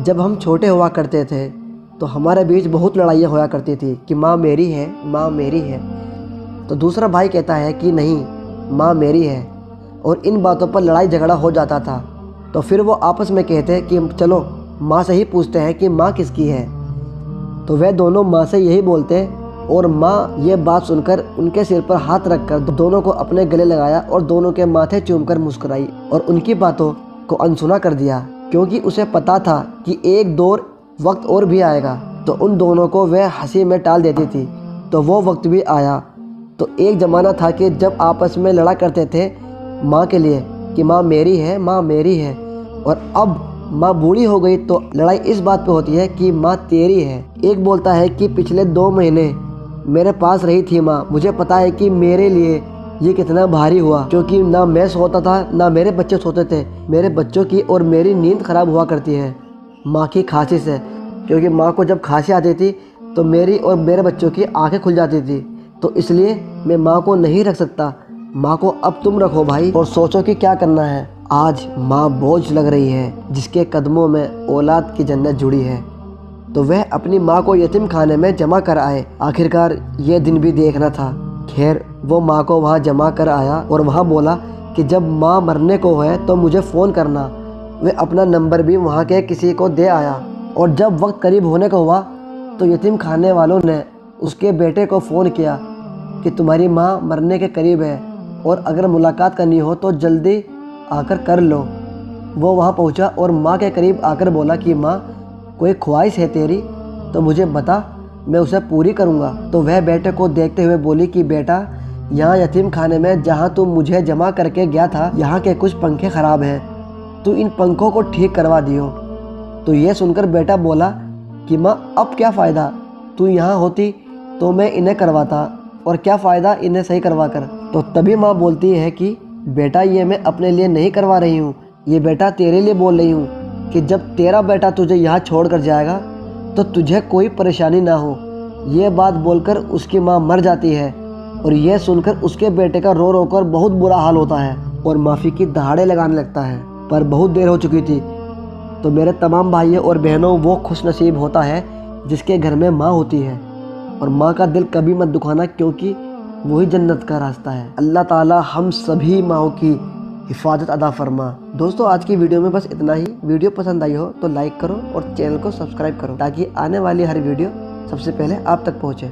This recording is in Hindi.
जब हम छोटे हुआ करते थे तो हमारे बीच बहुत लड़ाइयाँ होया करती थी कि माँ मेरी है, माँ मेरी है। तो दूसरा भाई कहता है कि नहीं, माँ मेरी है, और इन बातों पर लड़ाई झगड़ा हो जाता था। तो फिर वो आपस में कहते कि चलो माँ से ही पूछते हैं कि माँ किसकी है। तो वह दोनों माँ से यही बोलते, और माँ ये बात सुनकर उनके सिर पर हाथ रखकर दोनों को अपने गले लगाया और दोनों के माथे चूमकर मुस्कुराई और उनकी बातों को अनसुना कर दिया, क्योंकि उसे पता था कि एक दौर वक्त और भी आएगा। तो उन दोनों को वह हंसी में टाल देती थी। तो वो वक्त भी आया। तो एक ज़माना था कि जब आपस में लड़ा करते थे माँ के लिए कि माँ मेरी है, माँ मेरी है, और अब माँ बूढ़ी हो गई तो लड़ाई इस बात पे होती है कि माँ तेरी है। एक बोलता है कि पिछले 2 महीने मेरे पास रही थी माँ, मुझे पता है कि मेरे लिए ये कितना भारी हुआ, क्योंकि ना मैं सोता था ना मेरे बच्चे सोते थे। मेरे बच्चों की और मेरी नींद खराब हुआ करती है माँ की खांसी से, क्योंकि माँ को जब खांसी आती थी तो मेरी और मेरे बच्चों की आंखें खुल जाती थी। तो इसलिए मैं माँ को नहीं रख सकता। माँ को अब तुम रखो भाई और सोचो कि क्या करना है। आज माँ बोझ लग रही है, जिसके कदमों में औलाद की जन्नत जुड़ी है। तो वह अपनी माँ को यतीम खाने में जमा कर आए। आखिरकार ये दिन भी देखना था। खैर वो माँ को वहाँ जमा कर आया और वहाँ बोला कि जब माँ मरने को है तो मुझे फ़ोन करना। वह अपना नंबर भी वहाँ के किसी को दे आया, और जब वक्त करीब होने को हुआ तो यतीम खाने वालों ने उसके बेटे को फ़ोन किया कि तुम्हारी माँ मरने के करीब है और अगर मुलाकात करनी हो तो जल्दी आकर कर लो। वो वहाँ पहुँचा और माँ के करीब आकर बोला कि माँ, कोई ख्वाहिश है तेरी तो मुझे बता, मैं उसे पूरी करूँगा। तो वह बेटे को देखते हुए बोली कि बेटा, यहाँ यतीम खाने में जहाँ तू मुझे जमा करके गया था, यहाँ के कुछ पंखे ख़राब हैं, तू इन पंखों को ठीक करवा दियो। तो ये सुनकर बेटा बोला कि माँ अब क्या फ़ायदा, तू यहाँ होती तो मैं इन्हें करवाता, और क्या फ़ायदा इन्हें सही करवा कर। तो तभी माँ बोलती है कि बेटा, ये मैं अपने लिए नहीं करवा रही हूँ, ये बेटा तेरे लिए बोल रही हूँ कि जब तेरा बेटा तुझे यहाँ छोड़ कर जाएगा तो तुझे कोई परेशानी ना हो। ये बात बोलकर उसकी माँ मर जाती है, और यह सुनकर उसके बेटे का रो रो कर बहुत बुरा हाल होता है और माफ़ी की दहाड़े लगाने लगता है। पर बहुत देर हो चुकी थी। तो मेरे तमाम भाइयों और बहनों, वो खुश नसीब होता है जिसके घर में माँ होती है, और माँ का दिल कभी मत दुखाना, क्योंकि वही जन्नत का रास्ता है। अल्लाह ताला हम सभी माँओं की हिफाजत अदा फरमा। दोस्तों, आज की वीडियो में बस इतना ही। वीडियो पसंद आई हो तो लाइक करो और चैनल को सब्सक्राइब करो, ताकि आने वाली हर वीडियो सबसे पहले आप तक पहुँचे।